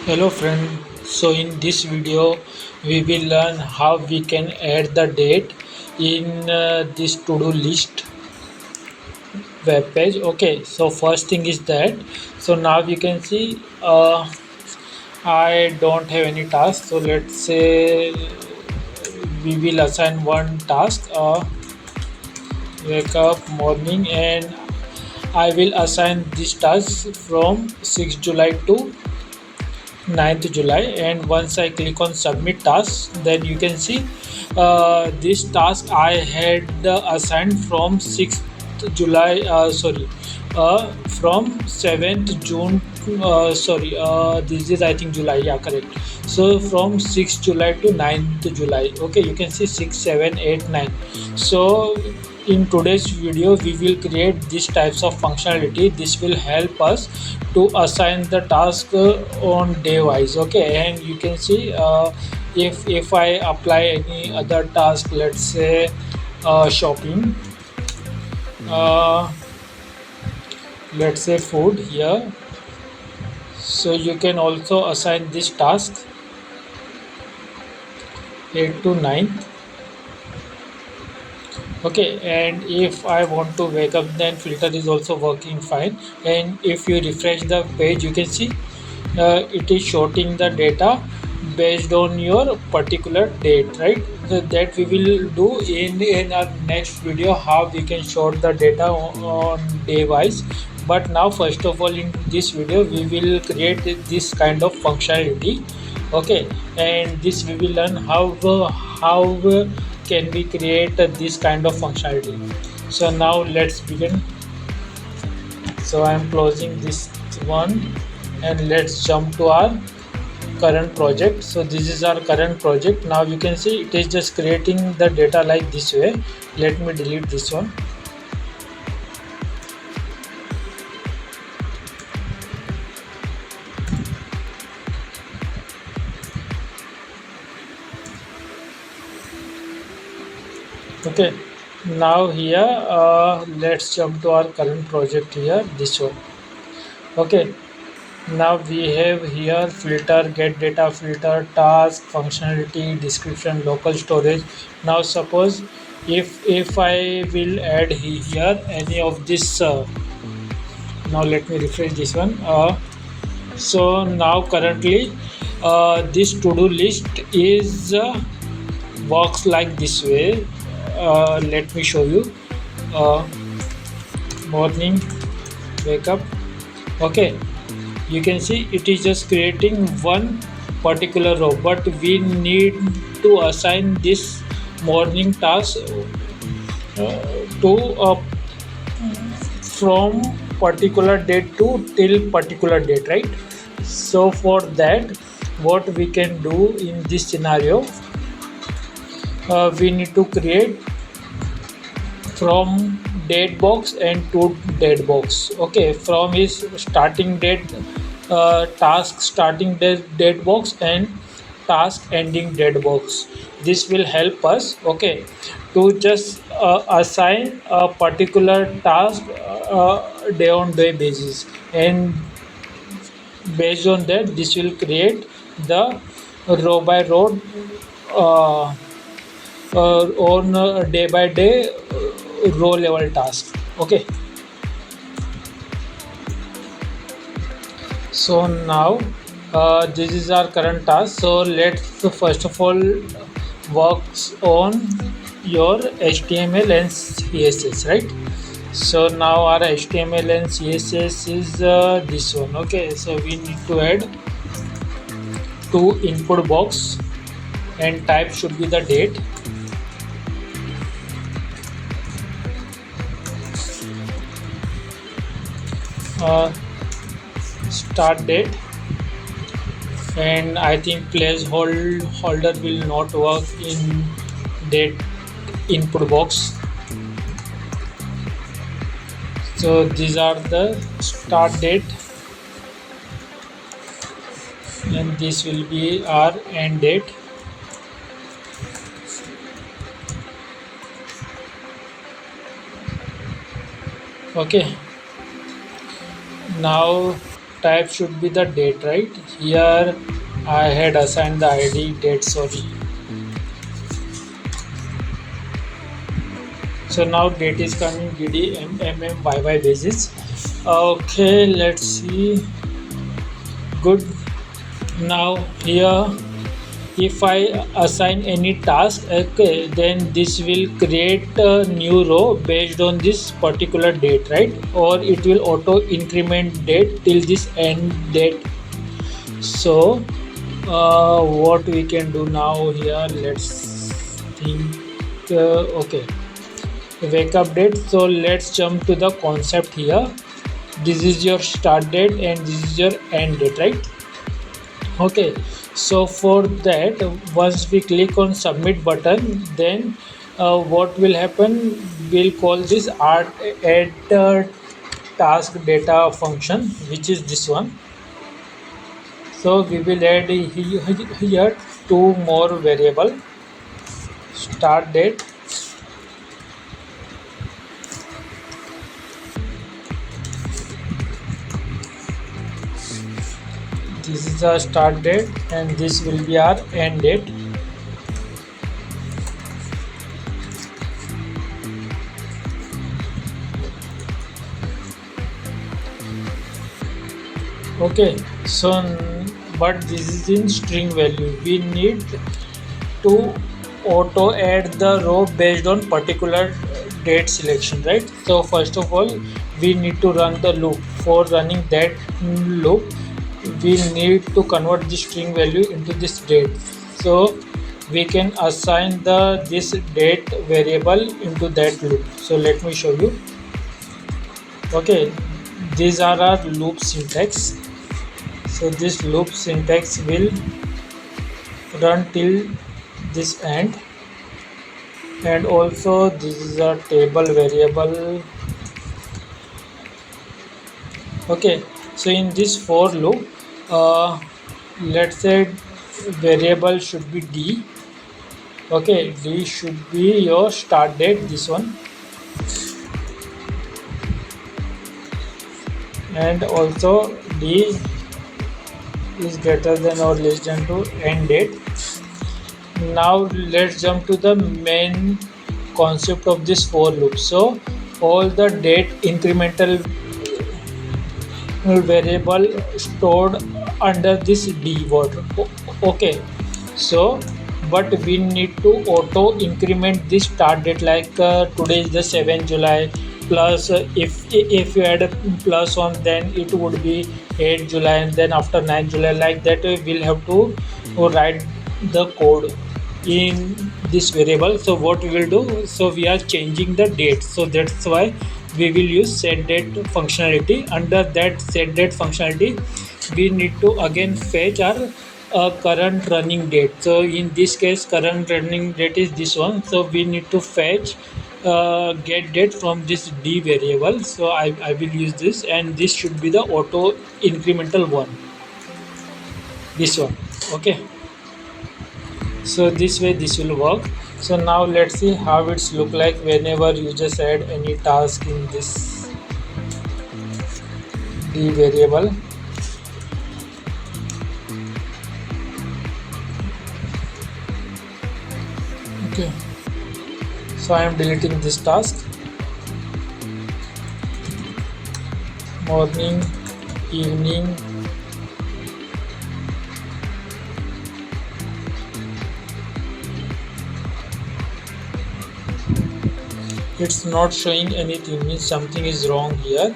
Hello friend, so in this video we will learn how we can add the date in this to-do list web page. Okay, so first thing is that, so now you can see I don't have any task, so let's say we will assign one task, wake up morning, and I will assign this task from 6th July to 9th July. And once I click on submit task, then you can see this task I had assigned from 6th July, from 7th June, this is I think July, yeah, correct. So from 6th July to 9th July, okay, you can see 6, 7, 8, 9. So in today's video we will create these types of functionality. This will help us to assign the task on day wise. Okay, and you can see if I apply any other task, let's say shopping, uh, let's say food here, so you can also assign this task 8 to 9. Okay, and if I want to wake up, then filter is also working fine. And if you refresh the page, you can see it is shorting the data based on your particular date, right? So that we will do in our next video, how we can sort the data on day wise. But now first of all, in this video we will create this kind of functionality. Okay, and this we will learn how can we create this kind of functionality. So now let's begin. So I am closing this one, and let's jump to our current project. So this is our current project. Now you can see it is just creating the data like this way. Let me delete this one. Okay, now here let's jump to our current project here, this one. Okay, now we have here filter, get data filter, task, functionality, description, local storage. Now suppose if I will add here any of this, now let me refresh this one. So now currently this to-do list is works like this way. Let me show you. uh, Morning, wake up. Okay, you can see it is just creating one particular row, but we need to assign this morning task to from particular date to till particular date, right? So for that, what we can do in this scenario, we need to create from date box and to date box. Okay, from his starting date, task starting date box, and task ending date box. This will help us, okay, to just assign a particular task day on day basis. And based on that, this will create the row by row, uh, on day by day row level task. Okay, so now this is our current task. So let's first of all works on your HTML and CSS, right? So now our HTML and CSS is this one. Okay, so we need to add two input box, and type should be the date. uh, Start date, and I think placeholder will not work in date input box. So these are the start date, and this will be our end date. Okay, now type should be the date, right? Here I had assigned the id date, sorry. So now date is coming dd basis. Okay, let's see. Good. Now here, if I assign any task, okay, then this will create a new row based on this particular date, right? Or it will auto increment date till this end date. So what we can do now here, let's think. Okay, wake up date. So let's jump to the concept here. This is your start date and this is your end date, right? Okay, so for that, once we click on submit button, then what will happen, we'll call this add task data function, which is this one. So we will add here two more variable, start date, this is our start date and this will be our end date. Okay, so but this is in string value. We need to auto add the row based on particular date selection, right? So first of all, we need to run the loop. For running that loop, we need to convert the string value into this date. So we can assign the this date variable into that loop. So let me show you. Okay, these are our loop syntax. So this loop syntax will run till this end, and also this is a table variable. Okay, so in this for loop, let's say variable should be d. Okay, d should be your start date, this one, and also d is greater than or less than to end date. Now let's jump to the main concept of this for loop. So all the date incremental variable stored under this d word. Okay, so but we need to auto increment this start date, like today is the 7th July, plus if you add a plus on, then it would be 8th July, and then after 9th July, like that we'll have to write the code in this variable. So what we will do, so we are changing the date, so that's why we will use set date functionality. Under that set date functionality, we need to again fetch our current running date. So in this case, current running date is this one, so we need to fetch get date from this d variable. So I will use this, and this should be the auto incremental one, this one. Okay, so this way this will work. So now let's see how it's look like whenever you just add any task in this d variable. Okay, so I am deleting this task. Morning, evening, it's not showing anything, means something is wrong here.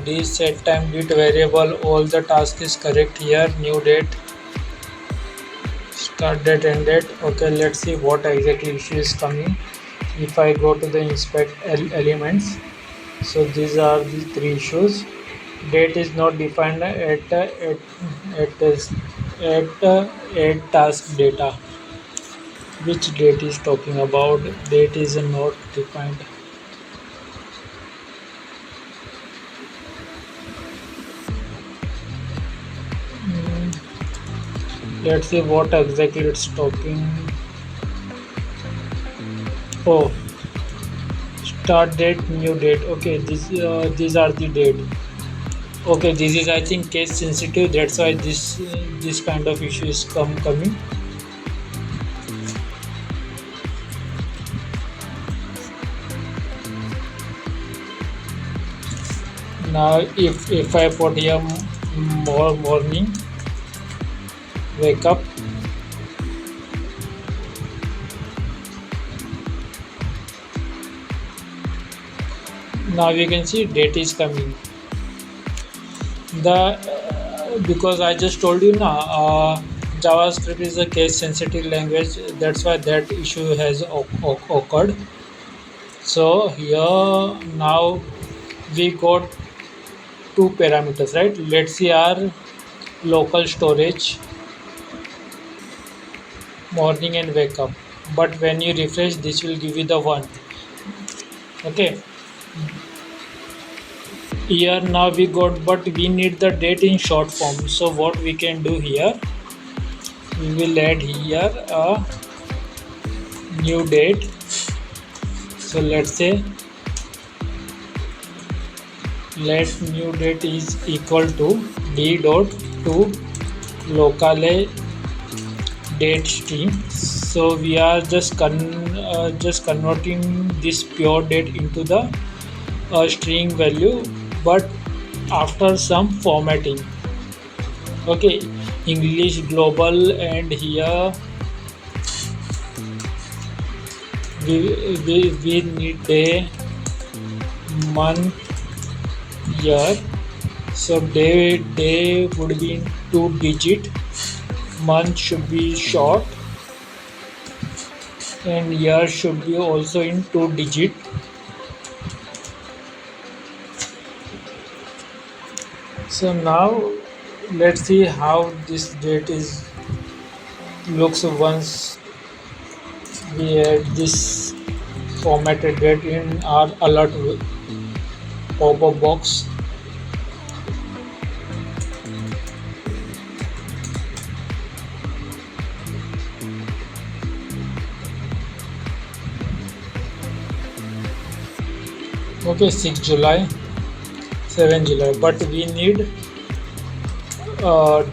D set time date variable, all the task is correct here. New date, start date, end date. Okay, let's see what exactly issue is coming. If I go to the inspect elements, so these are the three issues. Date is not defined at task data. Which date is talking about? Date is not defined. Let's see what exactly it's talking. Oh, start date, new date. Okay, these are the date. Okay, this is I think case sensitive. That's why this kind of issue is coming. Now if I put here more morning wake up, now you can see date is coming. The because I just told you now, JavaScript is a case sensitive language. That's why that issue has occurred. So here now we got two parameters, right? Let's see our local storage, morning and wake up. But when you refresh, this will give you the one. Okay. Here now we got, but we need the date in short form. So what we can do here, we will add here a new date. So let's say let new date is equal to d dot to local date string. So we are just converting this pure date into the string value, but after some formatting. Okay, English global, and here we need day, month, year. So day would be in 2 digit, month should be short, and year should be also in 2 digit. So now let's see how this date is looks once we add this formatted date in our alert pop-up box. Okay, 6 July, 7 July, but we need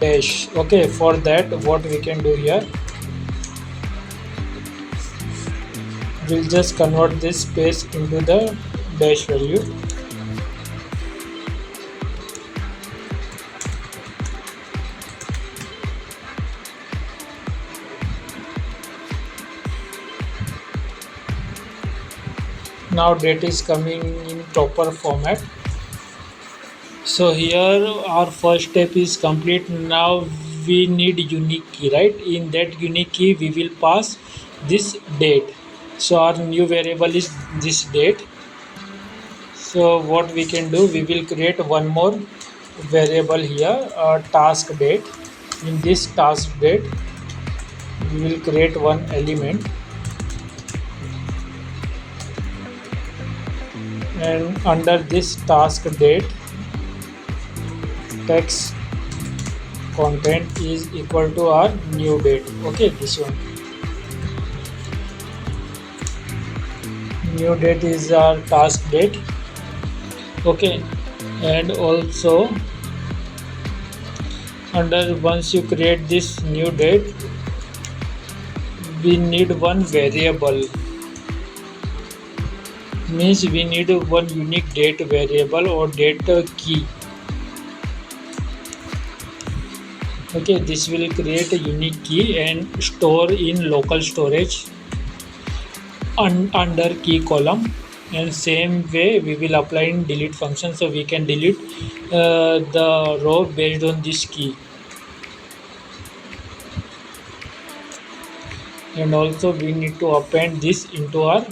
dash. Okay, for that what we can do here, we'll just convert this space into the dash value. Now date is coming in proper format. So here our first step is complete. Now we need unique key, right? In that unique key we will pass this date. So our new variable is this date. So what we can do, we will create one more variable here, task date. In this task date we will create one element, and under this task date text content is equal to our new date. Okay, this one, new date is our task date. Okay, and also under once you create this new date, we need one variable, means we need one unique date variable or date key. Okay, this will create a unique key and store in local storage under key column, and same way we will apply in delete function, so we can delete the row based on this key. And also we need to append this into our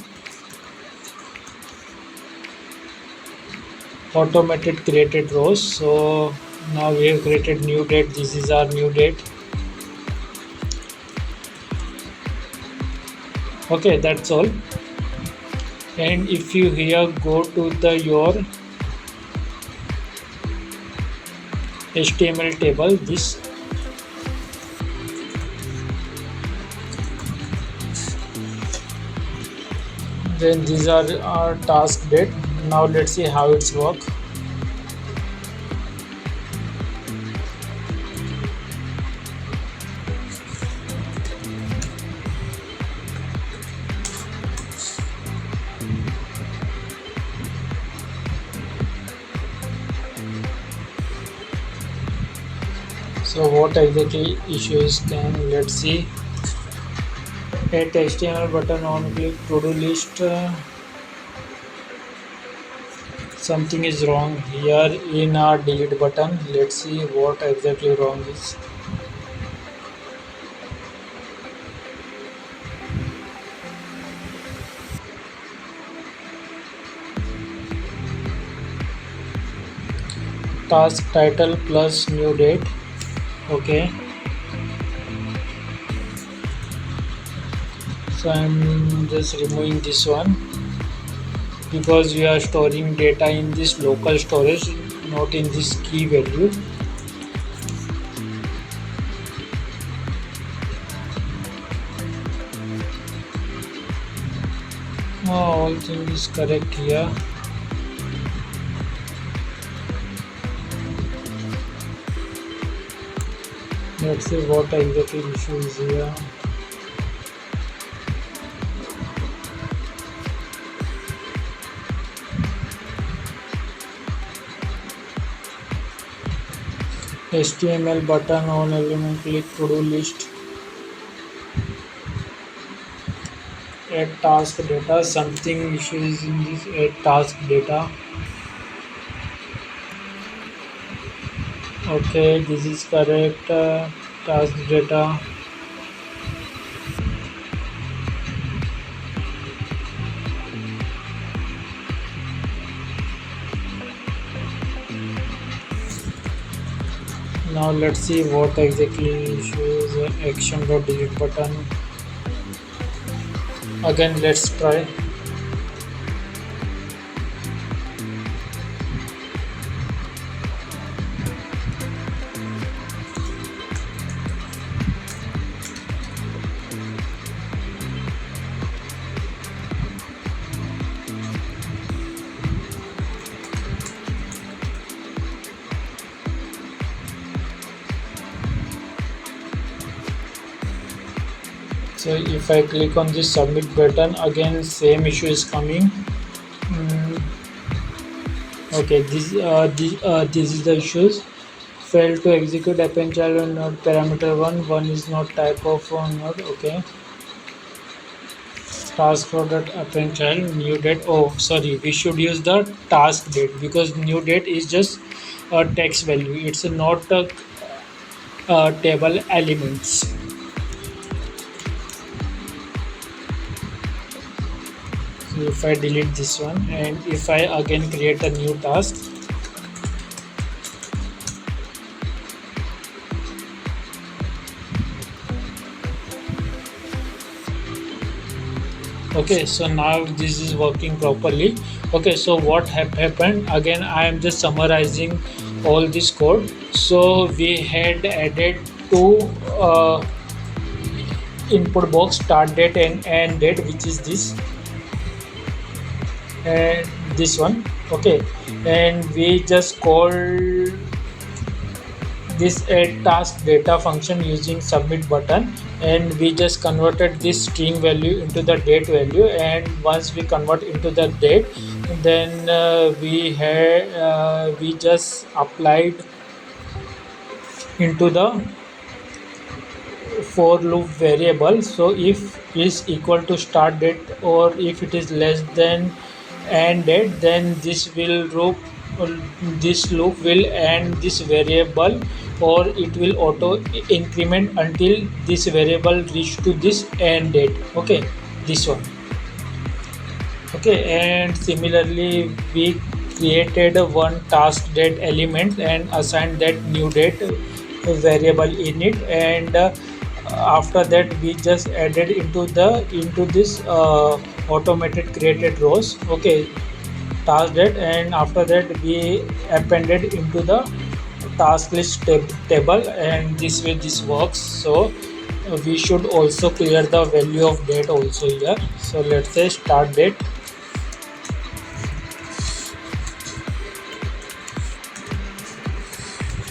automated created rows. So now we have created new date, this is our new date. Okay, that's all. And if you here go to the your HTML table, this then these are our task date. Now let's see how it's work. So what exactly issues can, let's see. At HTML button on click to do list, something is wrong here in our delete button. Let's see what exactly wrong is. Task title plus new date. Okay, so I'm just removing this one because we are storing data in this local storage, not in this key value. All thing is correct here. Let's see what exactly issue is here. HTML button on element click to do list. Add task data. Something issue is in this add task data. Okay, this is correct. Task data. Now let's see what exactly issue is action.delete button. Again, let's try. So if I click on this submit button, again same issue is coming. Mm, okay, this is the issues. Failed to execute append child on node parameter one is not type of node. Okay, task product append child new date. Oh, sorry, we should use the task date because new date is just a text value. It's not a table elements. So if I delete this one and if I again create a new task, okay, so now this is working properly. Okay, so what happened again, I am just summarizing all this code. So we had added two input box, start date and end date, which is this and this one. Okay, and we just called this add task data function using submit button, and we just converted this string value into the date value, and once we convert into the date, then we just applied into the for loop variable. So if is equal to start date or if it is less than end date, then this loop will end this variable or it will auto increment until this variable reach to this end date. Okay, this one. Okay, and similarly we created one task date element and assigned that new date variable in it, and after that we just added into this automated created rows. Okay, task date, and after that we appended into the task list table, and this way this works. So we should also clear the value of date also here. So let's say start date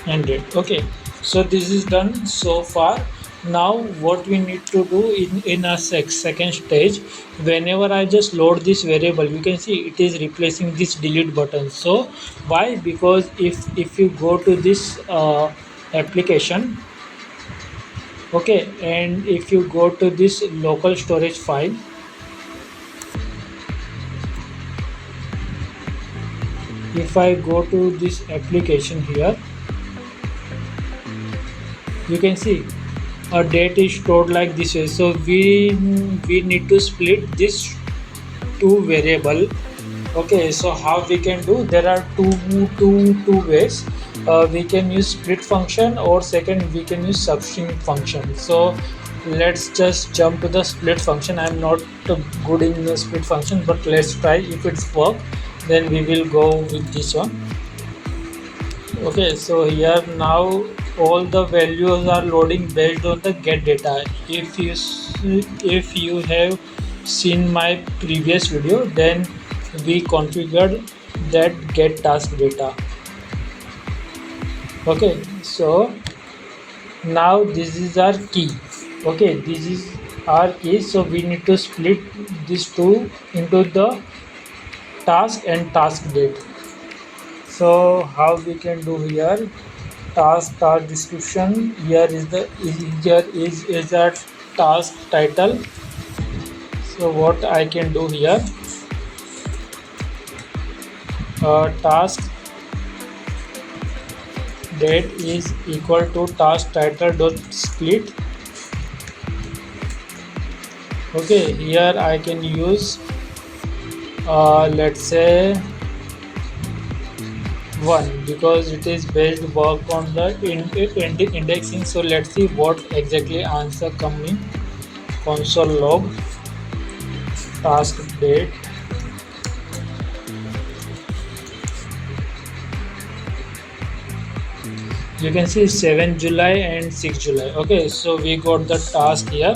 and date. Okay, so this is done so far. Now what we need to do in a second stage, whenever I just load this variable, you can see it is replacing this delete button. So why? Because if you go to this application. Okay, and if you go to this local storage file, if I go to this application here, you can see a date is stored like this way. So we need to split this two variable. Okay, so how we can do, there are two ways. We can use split function, or second we can use substring function. So let's just jump to the split function. I'm not good in the split function, but let's try. If it's work, then we will go with this one. Okay, so here now all the values are loading based on the get data. If you have seen my previous video, then we configured that get task data. Okay, so now this is our key. Okay, this is our key, so we need to split these two into the task and task date. So how we can do here, task description, here is our task title. So what I can do here, task date is equal to task title dot split. Okay, here I can use let's say 1, because it is based work on the indexing. So let's see what exactly answer coming. Console log task date, you can see 7 July and 6 July. Okay, so we got the task here,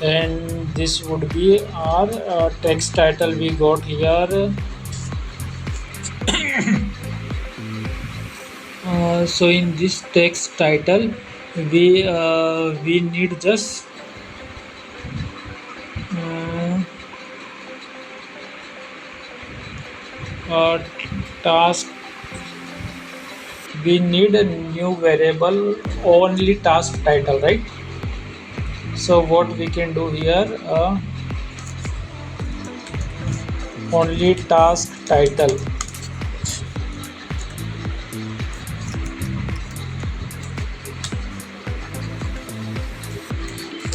and this would be our text title we got here. So in this text title we need just task, we need a new variable only task title, right? So what we can do here, only task title,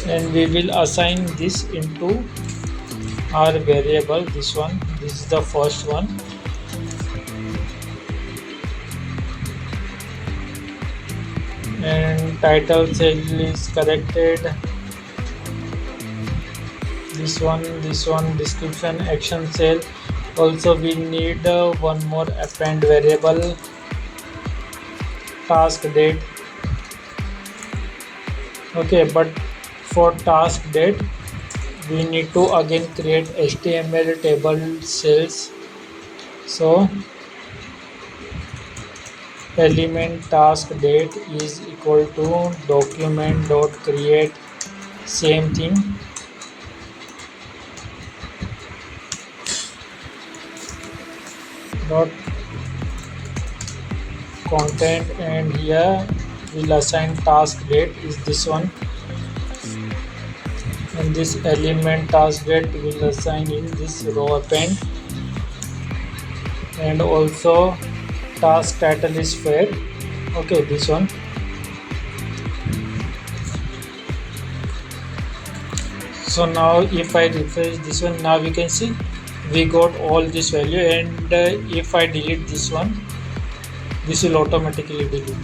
and we will assign this into our variable. This is the first one, and title cell is corrected. This one description action cell. Also we need one more append variable, task date. Okay, but for task date we need to again create HTML table cells. So element task date is equal to document dot create, same thing, dot content, and here we'll assign task date is this one, and this element task date will assign in this row append, and also task title is fair. Okay, this one. So now if I refresh this one, now we can see we got all this value, and if I delete this one, this will automatically delete.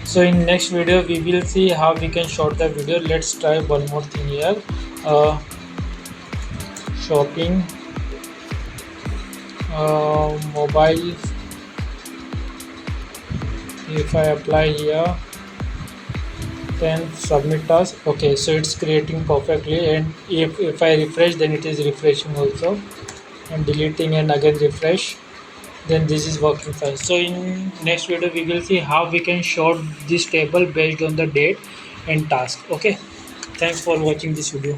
So in next video we will see how we can short the video. Let's try one more thing here, shopping, mobile. If I apply here, then submit task. Okay, so it's creating perfectly, and if I refresh, then it is refreshing also, and deleting and again refresh, then this is working fine. So in next video we will see how we can sort this table based on the date and task. Okay, thanks for watching this video.